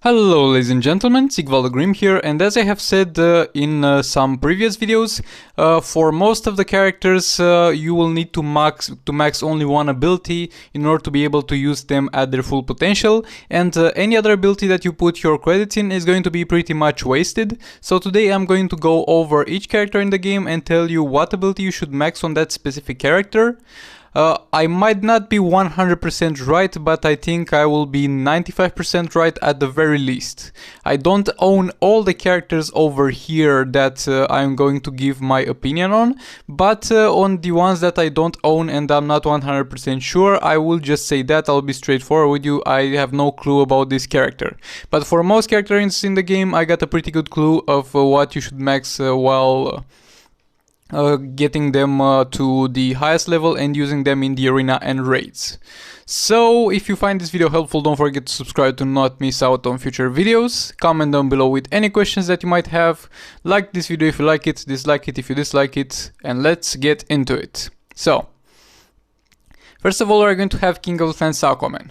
Hello ladies and gentlemen, Grim here, and as I have said in some previous videos, for most of the characters you will need to max only one ability in order to be able to use them at their full potential, and any other ability that you put your credits in is going to be pretty much wasted. So today I'm going to go over each character in the game and tell you what ability you should max on that specific character. I might not be 100% right, but I think I will be 95% right at the very least. I don't own all the characters over here that I'm going to give my opinion on, but on the ones that I don't own and I'm not 100% sure, I will just say that. I'll be straightforward with you. I have no clue about this character. But for most characters in the game, I got a pretty good clue of what you should max while getting them to the highest level and using them in the arena and raids. So if you find this video helpful, don't forget to subscribe to not miss out on future videos. Comment down below with any questions that you might have. Like this video if you like it, dislike it if you dislike it, and let's get into it. So first of all, we're going to have King of Atlantis AQUAMAN.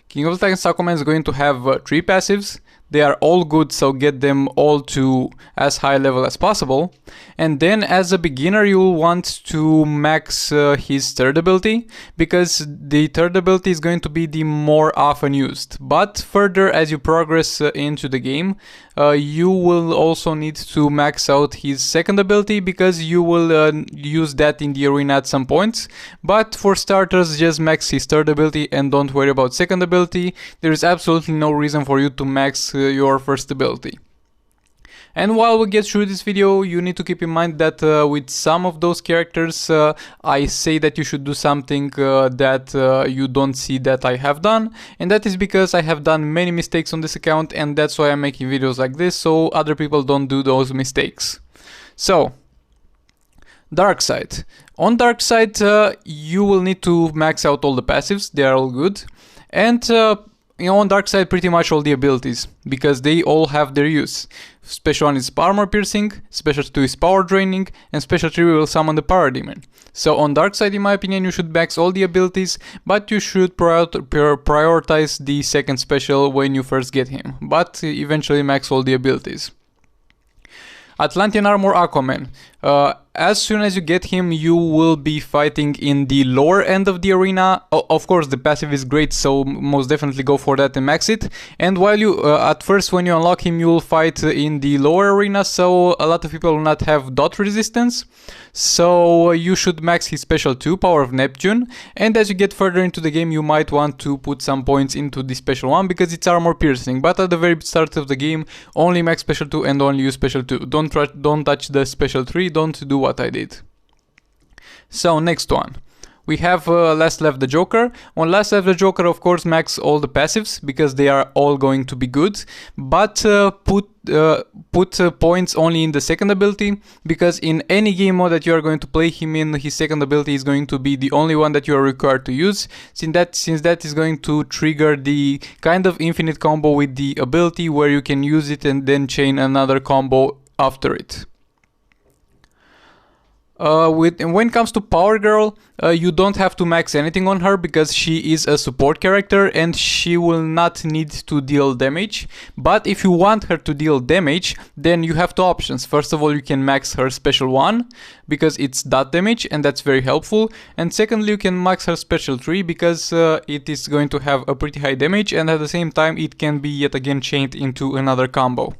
King of Atlantis AQUAMAN is going to have 3 passives. They are all good, so get them all to as high level as possible. And then as a beginner you will want to max his third ability, because the third ability is going to be the more often used. But further, as you progress into the game, you will also need to max out his second ability, because you will use that in the arena at some points. But for starters, just max his third ability and don't worry about second ability. There is absolutely no reason for you to max your first ability. And while we get through this video, you need to keep in mind that with some of those characters I say that you should do something that you don't see that I have done, and that is because I have done many mistakes on this account, and that's why I'm making videos like this, so other people don't do those mistakes. So Dark Side. On Dark Side you will need to max out all the passives. They are all good, and on Dark Side pretty much all the abilities, because they all have their use. Special 1 is armor piercing, special 2 is power draining, and special 3 will summon the power demon. So on Dark Side, in my opinion, you should max all the abilities, but you should prioritize the second special when you first get him, but eventually max all the abilities. Atlantean Armor AQUAMAN. As soon as you get him, you will be fighting in the lower end of the arena. Of course, the passive is great, so most definitely go for that and max it. And while you, at first when you unlock him, you will fight in the lower arena, so a lot of people will not have dot resistance. So you should max his special 2, Power of Neptune. And as you get further into the game, you might want to put some points into the special 1, because it's armor piercing. But at the very start of the game, only max special 2 and only use special 2. Don't touch the special 3, don't do what I did. So next one, we have Last Left the Joker. On Last Left the Joker, of course, max all the passives, because they are all going to be good, but put points only in the second ability, because in any game mode that you are going to play him in, his second ability is going to be the only one that you are required to use, since that is going to trigger the kind of infinite combo with the ability, where you can use it and then chain another combo after it. When it comes to Power Girl, you don't have to max anything on her, because she is a support character and she will not need to deal damage. But if you want her to deal damage, then you have 2 options. First of all, you can max her special 1, because it's dot damage, and that's very helpful. And secondly, you can max her special 3, because it is going to have a pretty high damage, and at the same time it can be yet again chained into another combo.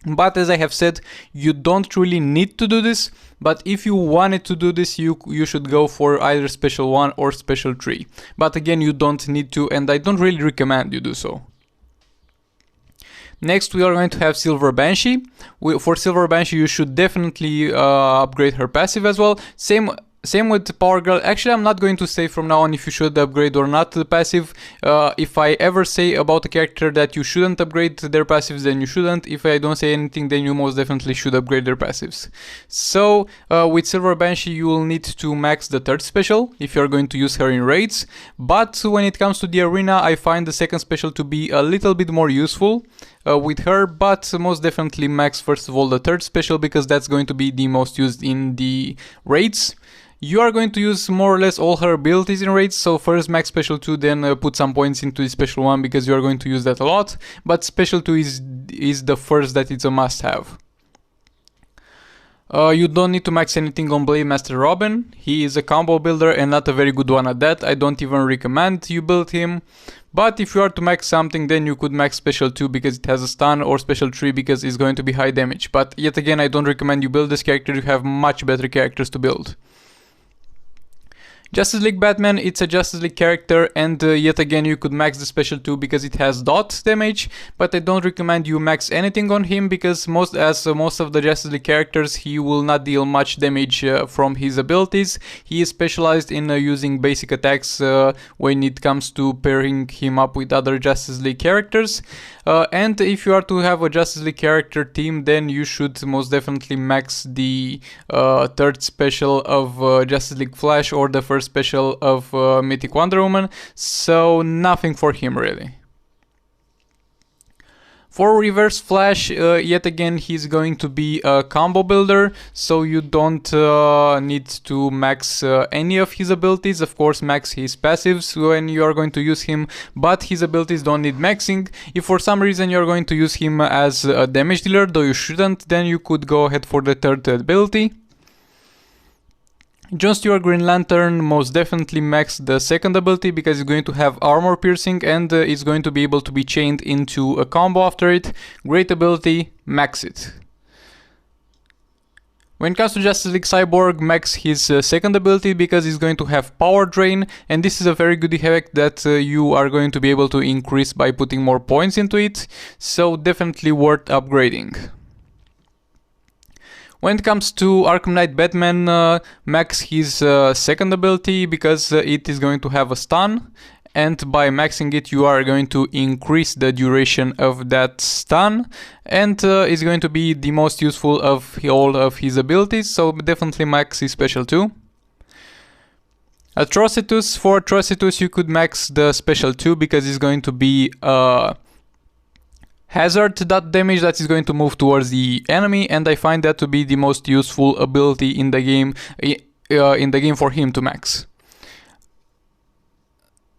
But as I have said, you don't really need to do this, but if you wanted to do this, you should go for either special 1 or special 3. But again, you don't need to, and I don't really recommend you do so. Next, we are going to have Silver Banshee. For Silver Banshee, you should definitely upgrade her passive as well. Same with Power Girl. Actually, I'm not going to say from now on if you should upgrade or not the passive. If I ever say about a character that you shouldn't upgrade their passives, then you shouldn't. If I don't say anything, then you most definitely should upgrade their passives. So with Silver Banshee, you will need to max the third special if you're going to use her in raids. But when it comes to the arena, I find the second special to be a little bit more useful with her, but most definitely max first of all the third special, because that's going to be the most used in the raids. You are going to use more or less all her abilities in raids, so first max special 2, then put some points into the special 1 because you are going to use that a lot, but special 2 is the first that it's a must have. You don't need to max anything on Blademaster Robin. He is a combo builder and not a very good one at that. I don't even recommend you build him. But if you are to max something, then you could max special 2 because it has a stun, or special 3 because it's going to be high damage. But yet again, I don't recommend you build this character. You have much better characters to build. Justice League Batman, it's a Justice League character, and yet again you could max the special 2 because it has dot damage, but I don't recommend you max anything on him because most of the Justice League characters, he will not deal much damage from his abilities. He is specialized in using basic attacks when it comes to pairing him up with other Justice League characters. And if you are to have a Justice League character team, then you should most definitely max the third special of Justice League Flash or the first special of Mythic Wonder Woman, so nothing for him really. For Reverse Flash, yet again, he's going to be a combo builder, so you don't need to max any of his abilities. Of course, max his passives when you are going to use him, but his abilities don't need maxing. If for some reason you're going to use him as a damage dealer, though you shouldn't, then you could go ahead for the third ability. John Stewart Green Lantern, most definitely max the second ability because it's going to have armor piercing and it's going to be able to be chained into a combo after it. Great ability, max it. When it comes to Justice League Cyborg, max his second ability because he's going to have power drain, and this is a very good effect that you are going to be able to increase by putting more points into it, so definitely worth upgrading. When it comes to Arkham Knight Batman, max his second ability because it is going to have a stun, and by maxing it you are going to increase the duration of that stun, and is going to be the most useful of all of his abilities, so definitely max his special 2. ATROCITUS, for ATROCITUS you could max the special 2 because it's going to be hazard that damage that is going to move towards the enemy, and I find that to be the most useful ability in the game for him to max.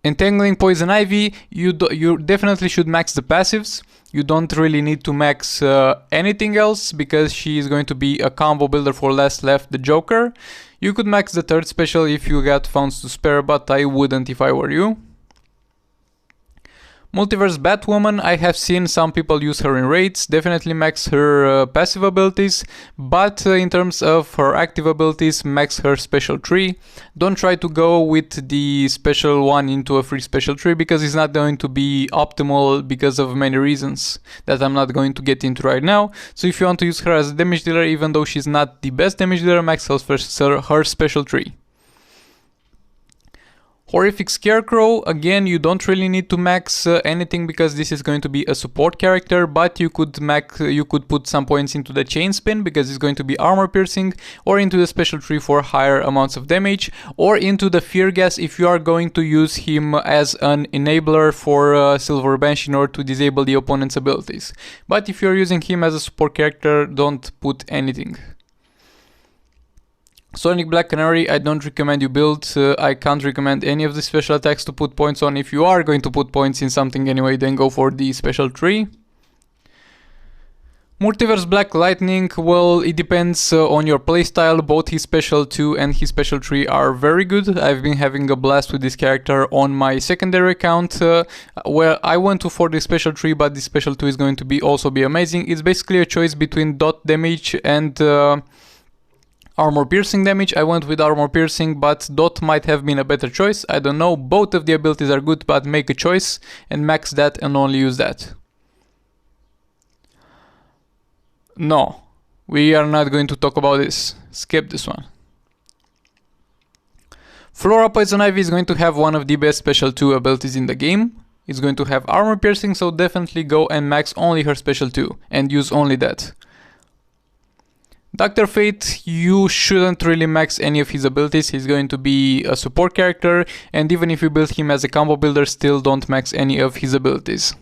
Entangling Poison Ivy, you definitely should max the passives. You don't really need to max anything else because she is going to be a combo builder for last left the Joker. You could max the third special if you got funds to spare, but I wouldn't if I were you. Multiverse Batwoman, I have seen some people use her in raids, definitely max her passive abilities, but in terms of her active abilities, max her special 3. Don't try to go with the special 1 into a free special 3 because it's not going to be optimal because of many reasons that I'm not going to get into right now. So if you want to use her as a damage dealer, even though she's not the best damage dealer, max her special 3. Horrific Scarecrow, again, you don't really need to max anything because this is going to be a support character, but you could put some points into the chain spin because it's going to be armor piercing, or into the special 3 for higher amounts of damage, or into the fear gas if you are going to use him as an enabler for Silver Banshee in order to disable the opponent's abilities. But if you're using him as a support character, don't put anything. Sonic Black Canary, I don't recommend you build. I can't recommend any of the special attacks to put points on. If you are going to put points in something anyway, then go for the special 3. Multiverse Black Lightning, well, it depends on your playstyle. Both his special 2 and his special 3 are very good. I've been having a blast with this character on my secondary account, where I went for the special 3, but the special 2 is going to also be amazing. It's basically a choice between dot damage and armor piercing damage. I went with armor piercing, but dot might have been a better choice. I don't know. Both of the abilities are good, but make a choice and max that and only use that. No, we are not going to talk about this. Skip this one. Flora Poison Ivy is going to have one of the best special 2 abilities in the game. It's going to have armor piercing, so definitely go and max only her special 2 and use only that. Dr. Fate, you shouldn't really max any of his abilities. He's going to be a support character, and even if you build him as a combo builder, still don't max any of his abilities.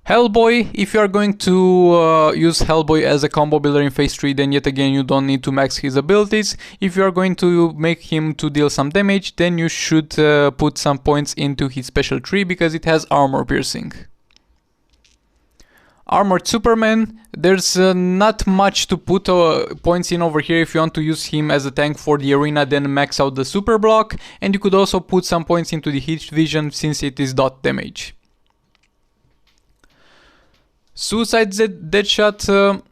HELLBOY, if you are going to use HELLBOY as a combo builder in phase 3, then yet again you don't need to max his abilities. If you are going to make him to deal some damage, then you should put some points into his special tree because it has armor piercing. Armored Superman, there's not much to put points in over here. If you want to use him as a tank for the arena, then max out the super block, and you could also put some points into the heat vision since it is dot damage. Suicide DEADSHOT,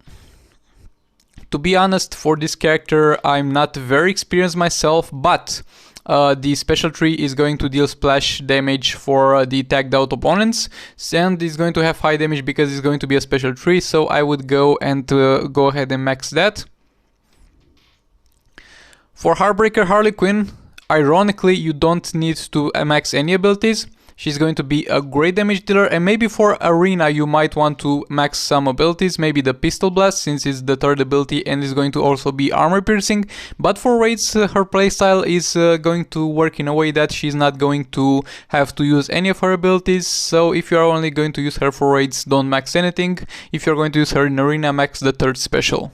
to be honest, for this character I'm not very experienced myself, but the special tree is going to deal splash damage for the tagged out opponents, and is going to have high damage because it's going to be a special tree, so I would go and go ahead and max that. For Heartbreaker Harley Quinn, ironically you don't need to max any abilities. She's going to be a great damage dealer, and maybe for arena you might want to max some abilities, maybe the pistol blast since it's the third ability and is going to also be armor piercing, but for raids her playstyle is going to work in a way that she's not going to have to use any of her abilities, so if you're only going to use her for raids, don't max anything. If you're going to use her in arena, max the third special.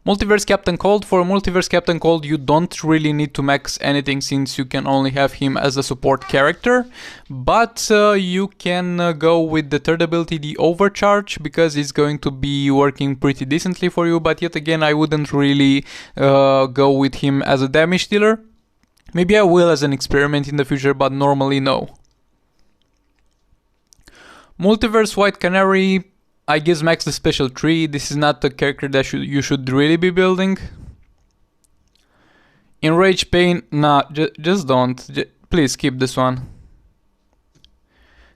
Multiverse Captain Cold. For Multiverse Captain Cold you don't really need to max anything since you can only have him as a support character, but you can go with the third ability, the Overcharge, because it's going to be working pretty decently for you, but yet again I wouldn't really go with him as a damage dealer. Maybe I will as an experiment in the future, but normally no. Multiverse White Canary, I guess max the special tree. This is not a character that you should really be building. Enrage Pain, nah, just don't. Please skip this one.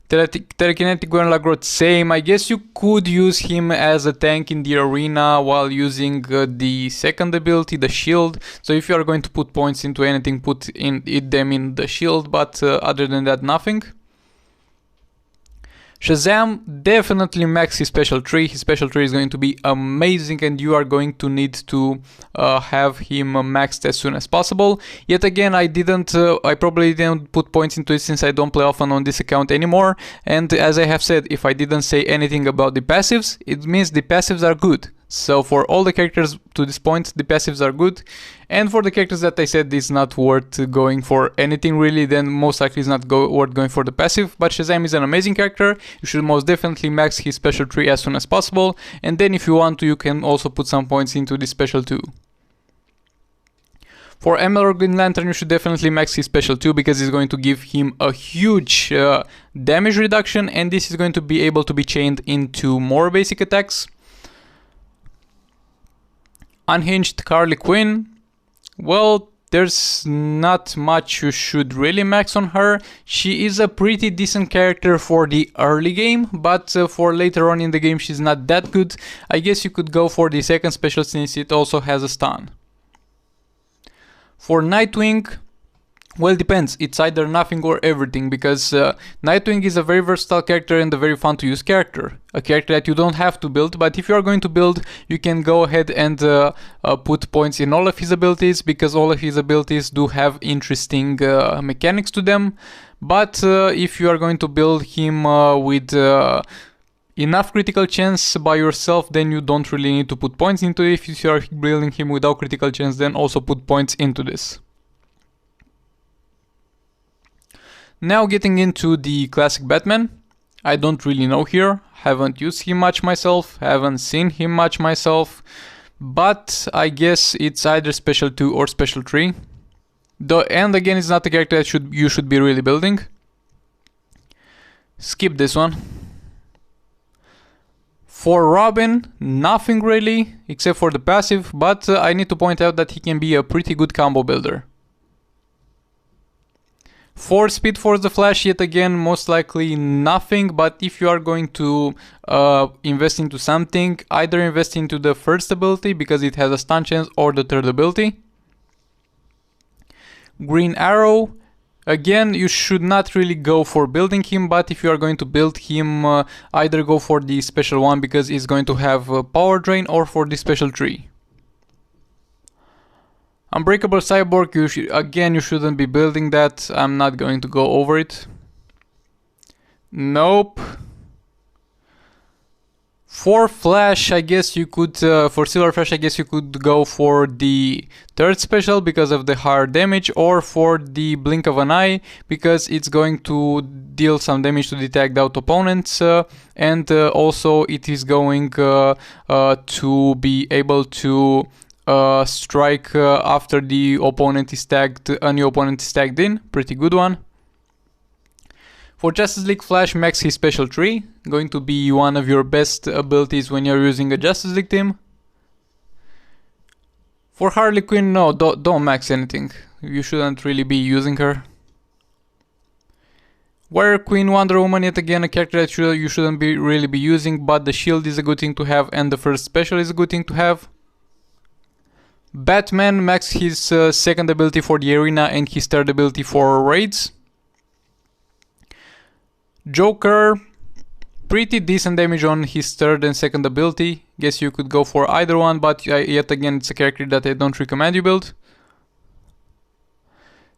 Telekinetic GRODD, same. I guess you could use him as a tank in the arena while using the second ability, the shield. So if you are going to put points into anything, put them in the shield, but other than that, nothing. SHAZAM, definitely max his special tree. His special tree is going to be amazing and you are going to need to have him maxed as soon as possible. Yet again, I probably didn't put points into it since I don't play often on this account anymore. And as I have said, if I didn't say anything about the passives, it means the passives are good. So for all the characters to this point, the passives are good. And for the characters that I said is not worth going for anything really, then most likely it's not worth going for the passive. But SHAZAM is an amazing character. You should most definitely max his special tree as soon as possible. And then if you want to, you can also put some points into this special too. For Emerald Green Lantern, you should definitely max his special too, because it's going to give him a huge damage reduction, and this is going to be able to be chained into more basic attacks. Unhinged Harley Quinn, well, there's not much you should really max on her. She is a pretty decent character for the early game, but for later on in the game she's not that good. I guess you could go for the second special since it also has a stun. For Nightwing, well, it depends. It's either nothing or everything, because Nightwing is a very versatile character and a very fun to use character. A character that you don't have to build, but if you are going to build, you can go ahead and put points in all of his abilities, because all of his abilities do have interesting mechanics to them. But if you are going to build him with enough critical chance by yourself, then you don't really need to put points into it. If you are building him without critical chance, then also put points into this. Now getting into the classic Batman, I don't really know here, haven't used him much myself, haven't seen him much myself, but I guess it's either special 2 or special 3. And again, it's not a character that you should be really building. Skip this one. For Robin, nothing really, except for the passive, but I need to point out that he can be a pretty good combo builder. For SPEEDFORCE the Flash, yet again, most likely nothing, but if you are going to invest into something, either invest into the first ability because it has a stun chance, or the third ability. Green Arrow, again, you should not really go for building him, but if you are going to build him, either go for the special one because it's going to have a power drain, or for the special 3. Unbreakable Cyborg, you shouldn't be building that. I'm not going to go over it. Nope. For Flash, I guess you could, for Silver Flash, I guess you could go for the third special because of the higher damage, or for the Blink of an Eye because it's going to deal some damage to the tagged out opponents, and also it is going to be able to strike after the opponent is tagged, a new opponent is tagged in. Pretty good one. For Justice League Flash, max his special tree, going to be one of your best abilities when you're using a Justice League team. For Harley Quinn, no, don't max anything. You shouldn't really be using her. Warrior Queen, Wonder Woman, yet again a character that you shouldn't really be using, but the shield is a good thing to have and the first special is a good thing to have. Batman, max his second ability for the arena and his third ability for raids. Joker, pretty decent damage on his third and second ability. Guess you could go for either one, but yet again it's a character that I don't recommend you build.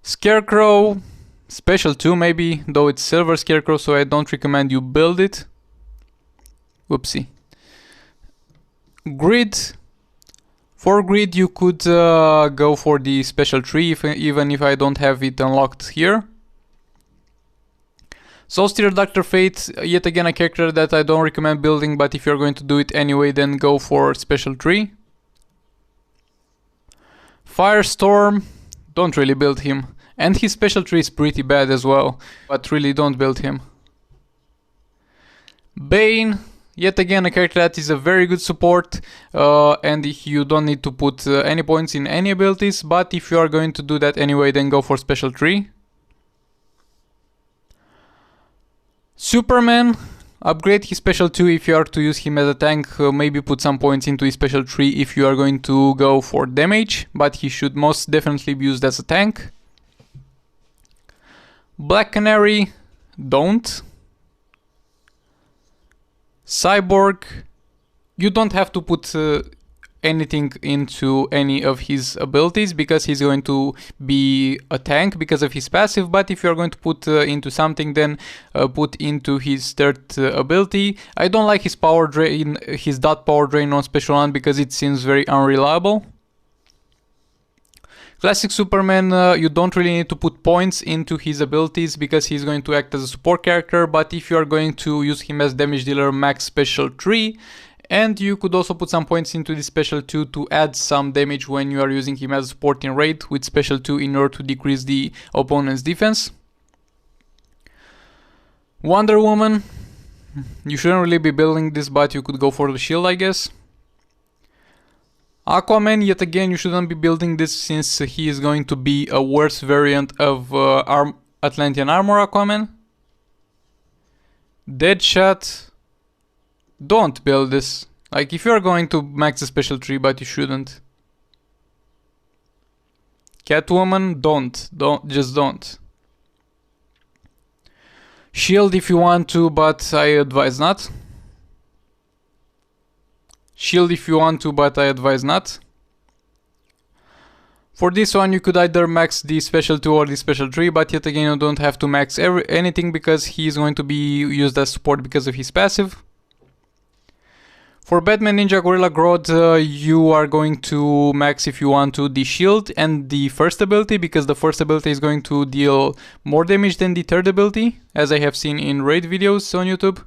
Scarecrow, special 2 maybe, though it's silver Scarecrow, so I don't recommend you build it. Whoopsie. Grid. For Grid you could go for the special tree, even if I don't have it unlocked here. SOULSTEALER Dr. Fate, yet again a character that I don't recommend building, but if you're going to do it anyway, then go for special tree. Firestorm, don't really build him. And his special tree is pretty bad as well, but really don't build him. Bane, yet again a character that is a very good support, and you don't need to put any points in any abilities, but if you are going to do that anyway, then go for special tree. Superman, upgrade his special 2 if you are to use him as a tank, maybe put some points into his special 3 if you are going to go for damage, but he should most definitely be used as a tank. Black Canary, don't. Cyborg, you don't have to put anything into any of his abilities because he's going to be a tank because of his passive, but if you're going to put into something, then put into his third ability. I don't like his power drain, his dot power drain on special 1 because it seems very unreliable. Classic Superman, you don't really need to put points into his abilities because he's going to act as a support character, but if you are going to use him as damage dealer, max special 3. And you could also put some points into the special 2 to add some damage when you are using him as a support in raid with special 2 in order to decrease the opponent's defense. Wonder Woman, you shouldn't really be building this, but you could go for the shield, I guess. Aquaman, yet again you shouldn't be building this since he is going to be a worse variant of Atlantean Armor Aquaman. DEADSHOT, don't build this. Like, if you're going to max the special 3, but you shouldn't. Catwoman, just don't. Shield if you want to, but I advise not. Shield if you want to, but I advise not. For this one you could either max the special 2 or the special 3, but yet again you don't have to max anything because he is going to be used as support because of his passive. For Batman Ninja Gorilla Grodd, you are going to max, if you want to, the shield and the first ability, because the first ability is going to deal more damage than the third ability, as I have seen in raid videos on YouTube.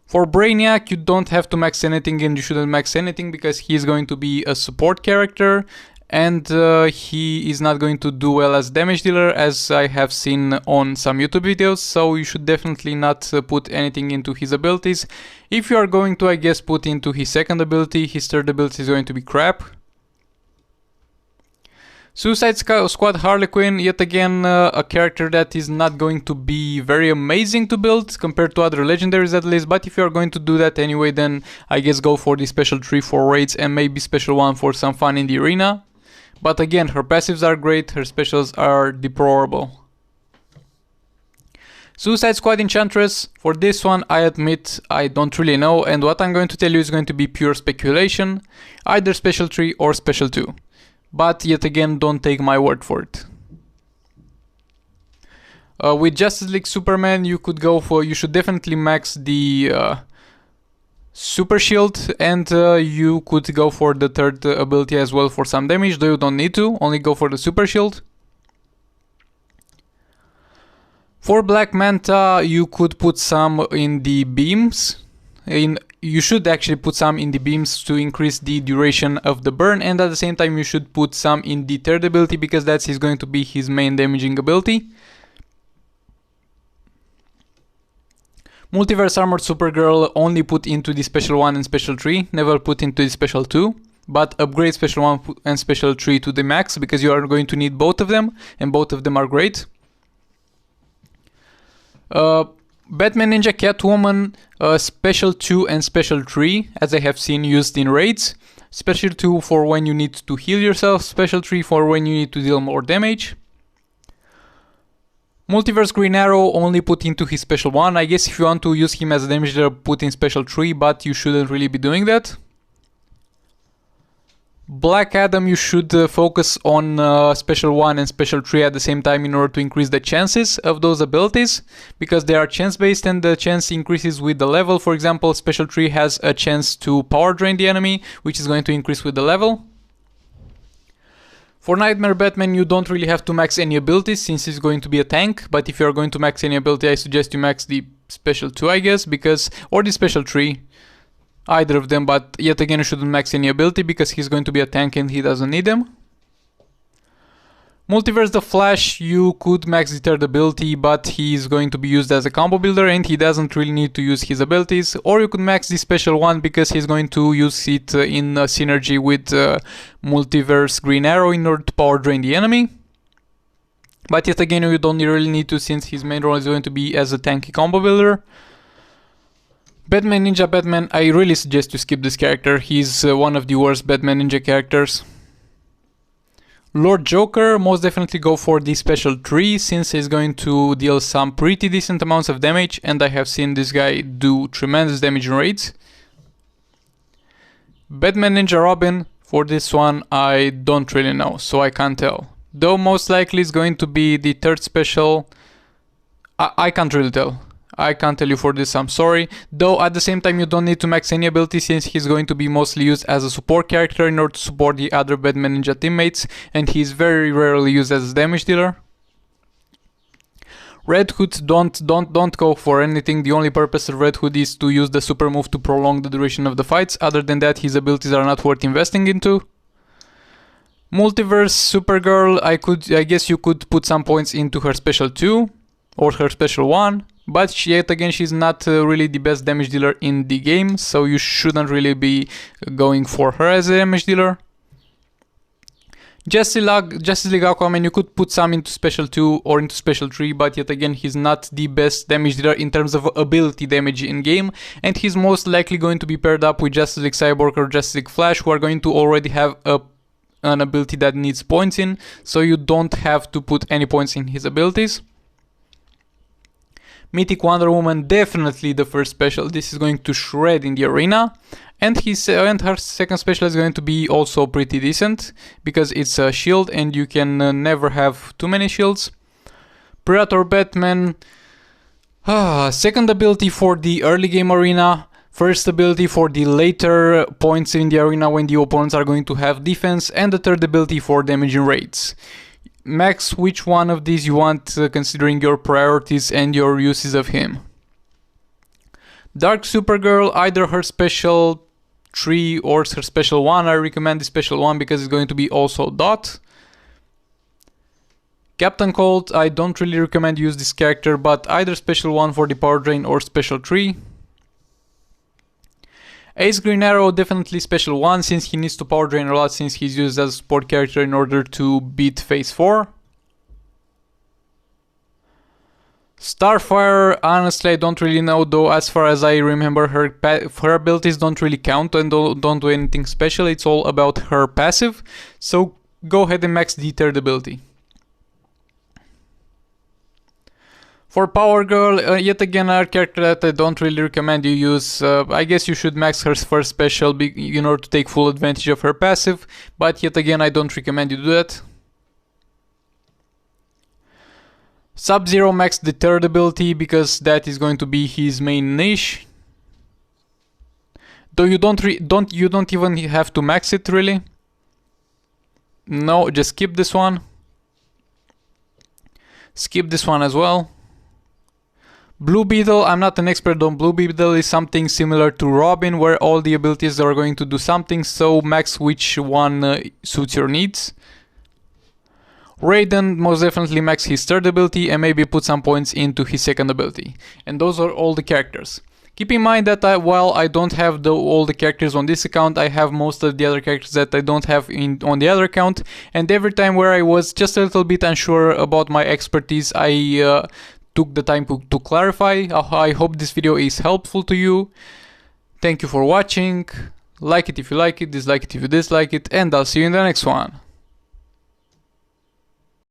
For Brainiac, you don't have to max anything, and you shouldn't max anything because he is going to be a support character, and he is not going to do well as damage dealer, as I have seen on some YouTube videos, so you should definitely not put anything into his abilities. If you are going to, I guess, put into his second ability, his third ability is going to be crap. Suicide Squad Harley Quinn, yet again a character that is not going to be very amazing to build compared to other legendaries at least, but if you are going to do that anyway, then I guess go for the special 3 for raids and maybe special 1 for some fun in the arena. But again, her passives are great, her specials are deplorable. Suicide Squad Enchantress, for this one I admit I don't really know, and what I'm going to tell you is going to be pure speculation, either special 3 or special 2. But yet again, don't take my word for it. With Justice League Superman, you should definitely max the Super Shield, and you could go for the third ability as well for some damage, though you don't need to, only go for the Super Shield. For Black Manta, you could put some in the beams. You should actually put some in the beams to increase the duration of the burn, and at the same time you should put some in the third ability because that's going to be his main damaging ability. Multiverse Armored Supergirl only put into the Special 1 and Special 3, never put into the Special 2, but upgrade Special 1 and Special 3 to the max because you are going to need both of them, and both of them are great. Batman Ninja Catwoman, Special 2 and Special 3, as I have seen used in raids. Special 2 for when you need to heal yourself, Special 3 for when you need to deal more damage. Multiverse Green Arrow only put into his Special 1. I guess if you want to use him as a damage dealer, put in Special 3, but you shouldn't really be doing that. Black Adam, you should focus on Special 1 and Special 3 at the same time in order to increase the chances of those abilities, because they are chance based and the chance increases with the level. For example, Special 3 has a chance to power drain the enemy, which is going to increase with the level. For Nightmare Batman, you don't really have to max any abilities since he's going to be a tank, but if you are going to max any ability, I suggest you max the Special 2, I guess, or the Special 3, either of them, but yet again you shouldn't max any ability because he's going to be a tank and he doesn't need them. Multiverse The Flash, you could max the third ability, but he's going to be used as a combo builder and he doesn't really need to use his abilities. Or you could max the Special 1 because he's going to use it in synergy with Multiverse Green Arrow in order to power drain the enemy. But yet again, you don't really need to since his main role is going to be as a tanky combo builder. Batman Ninja Batman, I really suggest you skip this character. He's one of the worst Batman Ninja characters. Lord Joker, most definitely go for the Special 3 since he's going to deal some pretty decent amounts of damage, and I have seen this guy do tremendous damage in raids. Batman Ninja Robin, for this one I don't really know, so I can't tell. Though most likely it's going to be the third special. I can't really tell. I can't tell you for this, I'm sorry. Though at the same time you don't need to max any ability since he's going to be mostly used as a support character in order to support the other Batman Ninja teammates, and he's very rarely used as a damage dealer. Red Hood, don't go for anything. The only purpose of Red Hood is to use the super move to prolong the duration of the fights. Other than that, his abilities are not worth investing into. Multiverse Supergirl, I guess you could put some points into her Special 2 or her Special 1. But yet again, she's not really the best damage dealer in the game, so you shouldn't really be going for her as a damage dealer. Justice League Aquaman, you could put some into Special 2 or into Special 3, but yet again, he's not the best damage dealer in terms of ability damage in game, and he's most likely going to be paired up with Justice League Cyborg or Justice League Flash, who are going to already have an ability that needs points in, so you don't have to put any points in his abilities. Mythic Wonder Woman, definitely the first special. This is going to shred in the arena, and her second special is going to be also pretty decent because it's a shield and you can never have too many shields. Predator Batman, second ability for the early game arena, first ability for the later points in the arena when the opponents are going to have defense, and the third ability for damaging raids. Max which one of these you want considering your priorities and your uses of him. Dark Supergirl, either her Special 3 or her Special 1. I recommend the Special 1 because it's going to be also dot. Captain Cold, I don't really recommend use this character, but either Special 1 for the power drain or Special 3. Ace Green Arrow, definitely Special 1 since he needs to power drain a lot since he's used as a support character in order to beat Phase 4. Starfire, honestly I don't really know, though as far as I remember her abilities don't really count and don't do anything special, it's all about her passive, so go ahead and max the third ability. For Power Girl, yet again a character that I don't really recommend you use. I guess you should max her first special in order to take full advantage of her passive, but yet again I don't recommend you do that. Sub-Zero maxed the third ability because that is going to be his main niche. Though you don't even have to max it really. No, just skip this one. Skip this one as well. Blue Beetle, I'm not an expert on Blue Beetle, is something similar to Robin where all the abilities are going to do something, so max which one suits your needs. Raiden, most definitely max his third ability and maybe put some points into his second ability. And those are all the characters. Keep in mind that while I don't have all the characters on this account, I have most of the other characters that I don't have on the other account. And every time where I was just a little bit unsure about my expertise, I took the time to clarify. I hope this video is helpful to you. Thank you for watching. Like it if you like it, dislike it if you dislike it, and I'll see you in the next one.